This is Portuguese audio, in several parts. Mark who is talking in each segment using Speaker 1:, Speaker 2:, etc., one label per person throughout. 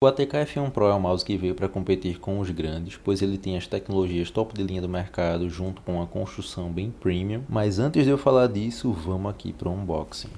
Speaker 1: O ATK F1 Pro é um mouse que veio para competir com os grandes, pois ele tem as tecnologias top de linha do mercado junto com uma construção bem premium. Mas antes de eu falar disso, vamos aqui para o unboxing.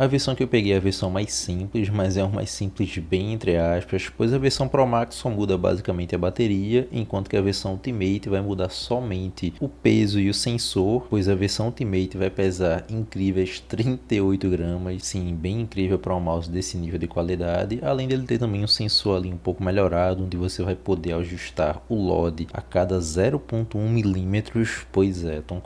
Speaker 1: A versão que eu peguei é a versão mais simples, mas é uma mais simples bem entre aspas, pois a versão Pro Max só muda basicamente a bateria, enquanto que a versão Ultimate vai mudar somente o peso e o sensor, pois a versão Ultimate vai pesar incríveis 38 gramas, sim, bem incrível para um mouse desse nível de qualidade, além dele ter também um sensor ali um pouco melhorado, onde você vai poder ajustar o LOD a cada 0.1 milímetros, pois é, estão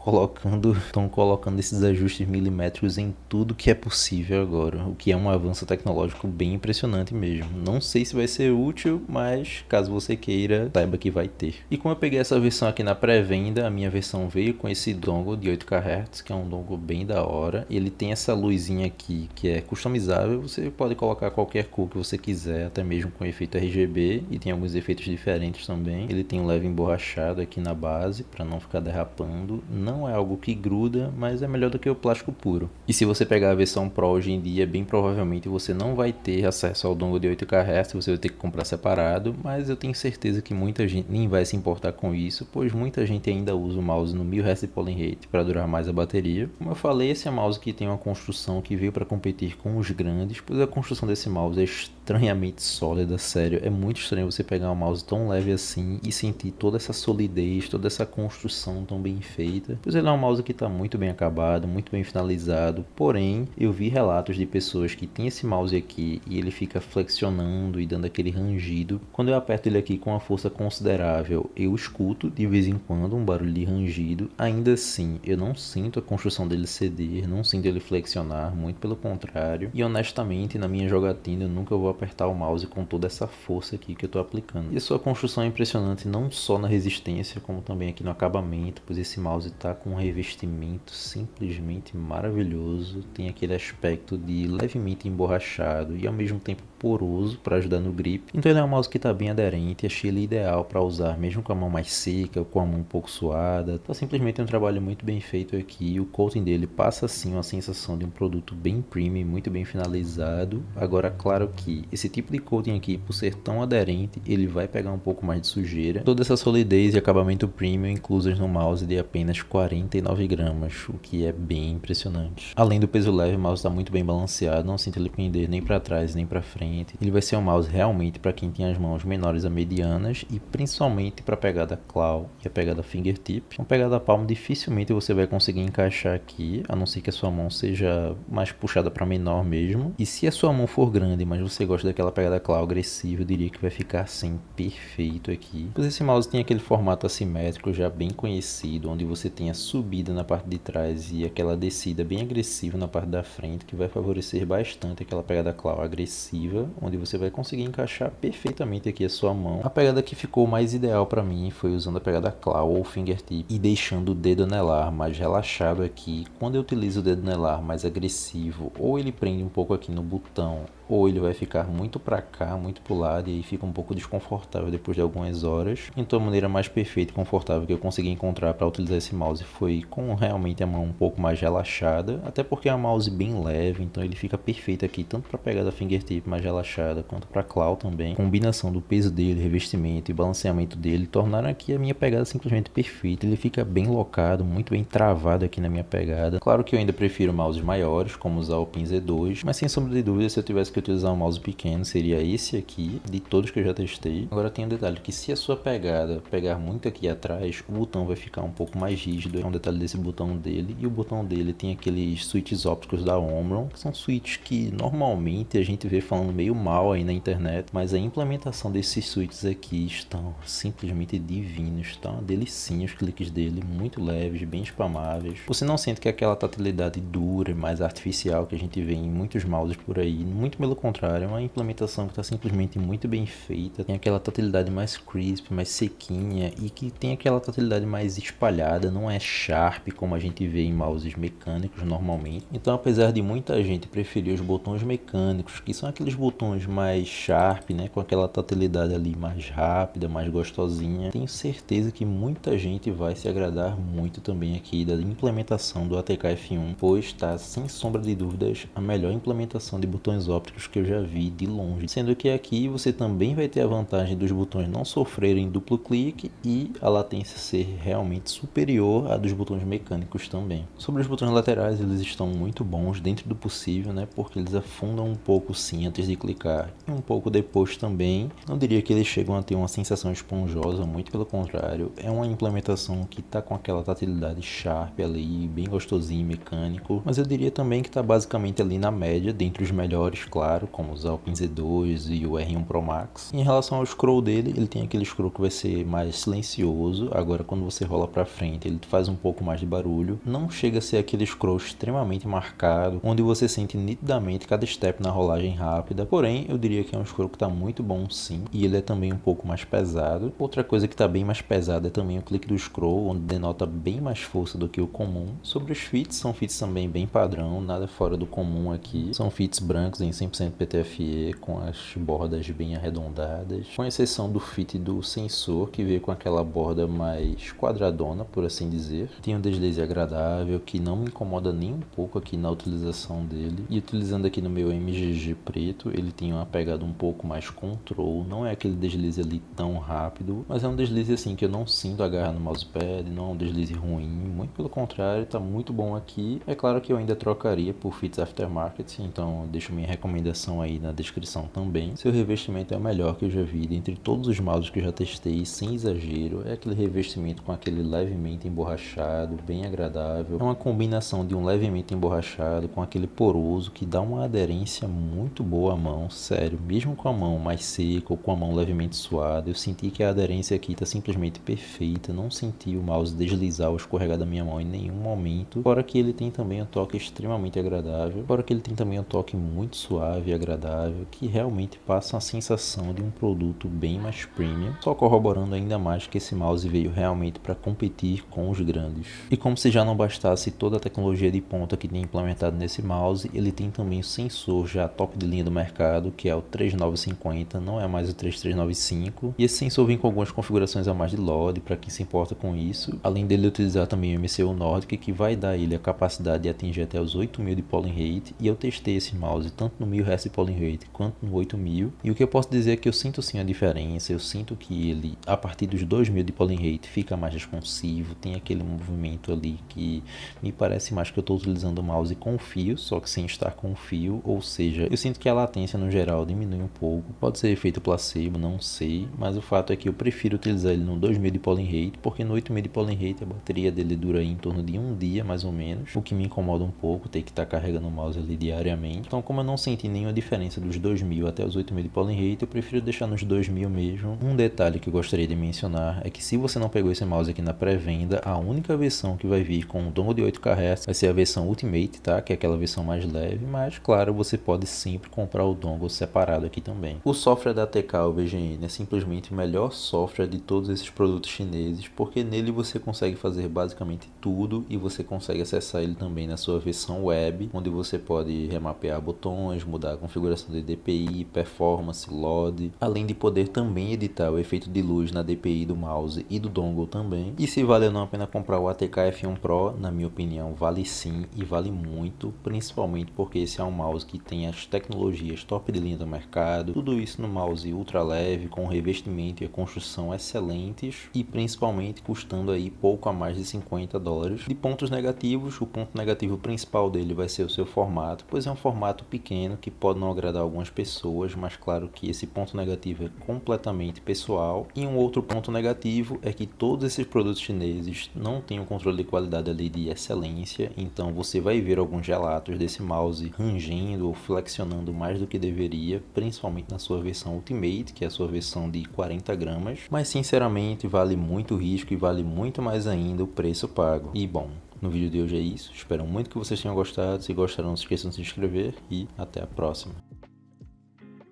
Speaker 1: colocando esses ajustes milimétricos em tudo que é possível agora, o que é um avanço tecnológico bem impressionante mesmo. Não sei se vai ser útil, mas caso você queira, saiba que vai ter. E como eu peguei essa versão aqui na pré-venda, a minha versão veio com esse dongle de 8 kHz, que é um dongle bem da hora. Ele tem essa luzinha aqui que é customizável, você pode colocar qualquer cor que você quiser, até mesmo com efeito RGB, e tem alguns efeitos diferentes também. Ele tem um leve emborrachado aqui na base para não ficar derrapando. Não é algo que gruda, mas é melhor do que o plástico puro. E se você pegar a versão Pro hoje em dia, bem provavelmente você não vai ter acesso ao dongle de 8 kHz, você vai ter que comprar separado, mas eu tenho certeza que muita gente nem vai se importar com isso, pois muita gente ainda usa o mouse no 1000 Hz de polling rate para durar mais a bateria. Como eu falei, esse é um mouse que tem uma construção que veio para competir com os grandes, pois a construção desse mouse é estranhamente sólida, sério, é muito estranho você pegar um mouse tão leve assim e sentir toda essa solidez, toda essa construção tão bem feita, pois ele é um mouse que está muito bem acabado, muito bem finalizado, porém eu vi relatos de pessoas que tem esse mouse aqui e ele fica flexionando e dando aquele rangido. Quando eu aperto ele aqui com uma força considerável, eu escuto de vez em quando um barulho de rangido. Ainda assim, eu não sinto a construção dele ceder, não sinto ele flexionar, muito pelo contrário. E honestamente, na minha jogatina, eu nunca vou apertar o mouse com toda essa força aqui que eu tô aplicando. E a sua construção é impressionante não só na resistência, como também aqui no acabamento, pois esse mouse tá com um revestimento simplesmente maravilhoso. Tem aquele aspecto de levemente emborrachado e ao mesmo tempo poroso para ajudar no grip. Então ele é um mouse que está bem aderente, achei ele ideal para usar mesmo com a mão mais seca ou com a mão um pouco suada. Então simplesmente um trabalho muito bem feito aqui. O coating dele passa assim uma sensação de um produto bem premium, muito bem finalizado. Agora claro que esse tipo de coating aqui, por ser tão aderente, ele vai pegar um pouco mais de sujeira. Toda essa solidez e acabamento premium inclusas no mouse de apenas 49 gramas, o que é bem impressionante. Além do peso leve, o mouse está muito bem balanceado, não sinto ele pender nem para trás nem para frente. Ele vai ser um mouse realmente para quem tem as mãos menores a medianas e principalmente para a pegada claw e a pegada fingertip. Uma pegada palm dificilmente você vai conseguir encaixar aqui, a não ser que a sua mão seja mais puxada para menor mesmo. E se a sua mão for grande, mas você gosta daquela pegada claw agressiva, eu diria que vai ficar assim perfeito aqui. Pois esse mouse tem aquele formato assimétrico já bem conhecido, onde você tem a subida na parte de trás e aquela descida bem agressiva na parte da frente, que vai favorecer bastante aquela pegada claw agressiva, onde você vai conseguir encaixar perfeitamente aqui a sua mão. A pegada que ficou mais ideal para mim foi usando a pegada claw ou fingertip e deixando o dedo anelar mais relaxado aqui. Quando eu utilizo o dedo anelar mais agressivo, ou ele prende um pouco aqui no botão, ou ele vai ficar muito para cá, muito pro lado, e aí fica um pouco desconfortável depois de algumas horas. Então a maneira mais perfeita e confortável que eu consegui encontrar para utilizar esse mouse foi com realmente a mão um pouco mais relaxada, até porque é um mouse bem leve, então ele fica perfeito aqui tanto para pegar da fingertip mais relaxada quanto para claw também. A combinação do peso dele, revestimento e balanceamento dele tornaram aqui a minha pegada simplesmente perfeita. Ele fica bem locado, muito bem travado aqui na minha pegada. Claro que eu ainda prefiro mouses maiores, como usar o Alpine Z2, mas sem sombra de dúvida, se eu tivesse que utilizar um mouse pequeno, seria esse aqui, de todos que eu já testei. Agora tem um detalhe, que se a sua pegada pegar muito aqui atrás, o botão vai ficar um pouco mais rígido, é um detalhe desse botão dele, e o botão dele tem aqueles switches ópticos da Omron, que são switches que normalmente a gente vê falando meio mal aí na internet, mas a implementação desses switches aqui estão simplesmente divinos, estão uma delicinha os cliques dele, muito leves, bem spamáveis. Você não sente que é aquela tatilidade dura, mais artificial que a gente vê em muitos mouses por aí, muito pelo pelo contrário, é uma implementação que está simplesmente muito bem feita, tem aquela tatilidade mais crisp, mais sequinha e que tem aquela tatilidade mais espalhada, não é sharp como a gente vê em mouses mecânicos normalmente. Então, apesar de muita gente preferir os botões mecânicos, que são aqueles botões mais sharp, né, com aquela tatilidade ali mais rápida, mais gostosinha, tenho certeza que muita gente vai se agradar muito também aqui da implementação do ATK F1, pois está sem sombra de dúvidas a melhor implementação de botões ópticos que eu já vi de longe, sendo que aqui você também vai ter a vantagem dos botões não sofrerem duplo clique e a latência ser realmente superior à dos botões mecânicos também. Sobre os botões laterais, eles estão muito bons dentro do possível, né, porque eles afundam um pouco sim antes de clicar e um pouco depois também. Não diria que eles chegam a ter uma sensação esponjosa, muito pelo contrário, é uma implementação que está com aquela tatilidade sharp ali, bem gostosinho, mecânico, mas eu diria também que está basicamente ali na média, dentre os melhores, claro, como os Alpine Z2 e o R1 Pro Max. Em relação ao scroll dele, ele tem aquele scroll que vai ser mais silencioso, agora quando você rola para frente ele faz um pouco mais de barulho, não chega a ser aquele scroll extremamente marcado, onde você sente nitidamente cada step na rolagem rápida, porém eu diria que é um scroll que está muito bom sim, e ele é também um pouco mais pesado. Outra coisa que está bem mais pesada é também o clique do scroll, onde denota bem mais força do que o comum. Sobre os fits, são fits também bem padrão, nada fora do comum aqui, são fits brancos em 100% PTFE, com as bordas bem arredondadas, com exceção do fit do sensor, que veio com aquela borda mais quadradona, por assim dizer. Tem um deslize agradável, que não me incomoda nem um pouco aqui na utilização dele, e utilizando aqui no meu MGG preto, ele tem uma pegada um pouco mais control, não é aquele deslize ali tão rápido, mas é um deslize assim que eu não sinto agarrar no mousepad, não é um deslize ruim, muito pelo contrário, tá muito bom aqui. É claro que eu ainda trocaria por fits aftermarket, então deixo minha recomendação aí na descrição também. Seu revestimento é o melhor que eu já vi dentre todos os mouses que eu já testei, sem exagero, é aquele revestimento com aquele levemente emborrachado, bem agradável, é uma combinação de um levemente emborrachado com aquele poroso que dá uma aderência muito boa à mão, sério, mesmo com a mão mais seca ou com a mão levemente suada, eu senti que a aderência aqui está simplesmente perfeita, não senti o mouse deslizar ou escorregar da minha mão em nenhum momento, fora que ele tem também um toque extremamente agradável, fora que ele tem também um toque muito suave e agradável, que realmente passa a sensação de um produto bem mais premium, só corroborando ainda mais que esse mouse veio realmente para competir com os grandes. E como se já não bastasse toda a tecnologia de ponta que tem implementado nesse mouse, ele tem também o sensor já top de linha do mercado, que é o 3950, não é mais o 3395, e esse sensor vem com algumas configurações a mais de LOD, para quem se importa com isso, além dele utilizar também o MCU Nordic, que vai dar a ele a capacidade de atingir até os 8000 de polling rate, e eu testei esse mouse tanto no 1000 Hz de polling rate quanto no 8000, e o que eu posso dizer é que eu sinto sim a diferença, eu sinto que ele, a partir dos 2000 de polling rate, fica mais responsivo, tem aquele movimento ali que me parece mais que eu estou utilizando o mouse com fio, só que sem estar com fio, ou seja, eu sinto que a latência no geral diminui um pouco, pode ser efeito placebo, não sei, mas o fato é que eu prefiro utilizar ele no 2000 de polling rate, porque no 8000 de polling rate a bateria dele dura aí em torno de um dia mais ou menos, o que me incomoda um pouco, ter que estar carregando o mouse ali diariamente. Então, como eu não senti nenhuma diferença dos 2000 até os 8000 de polling rate, eu prefiro deixar nos 2000 mesmo. Um detalhe que eu gostaria de mencionar é que se você não pegou esse mouse aqui na pré-venda, a única versão que vai vir com o dongle de 8 Hz vai ser a versão Ultimate, tá? Que é aquela versão mais leve, mas claro, você pode sempre comprar o dongle separado aqui também. O software da ATK, o VGN, é simplesmente o melhor software de todos esses produtos chineses, porque nele você consegue fazer basicamente tudo e você consegue acessar ele também na sua versão web, onde você pode remapear botões, mudar a configuração de DPI, performance, LOD, além de poder também editar o efeito de luz na DPI do mouse e do dongle também. E se vale ou não a pena comprar o ATK F1 Pro, na minha opinião vale sim e vale muito, principalmente porque esse é um mouse que tem as tecnologias top de linha do mercado, tudo isso no mouse ultra leve, com revestimento e a construção excelentes e principalmente custando aí pouco a mais de $50. De pontos negativos, o ponto negativo principal dele vai ser o seu formato, pois é um formato pequeno que pode não agradar algumas pessoas, mas claro que esse ponto negativo é completamente pessoal. E um outro ponto negativo é que todos esses produtos chineses não têm um controle de qualidade ali de excelência, então você vai ver alguns relatos desse mouse rangendo ou flexionando mais do que deveria, principalmente na sua versão Ultimate, que é a sua versão de 40 gramas, mas sinceramente vale muito o risco e vale muito mais ainda o preço pago. E bom, no vídeo de hoje é isso, espero muito que vocês tenham gostado, se gostaram não se esqueçam de se inscrever e até a próxima.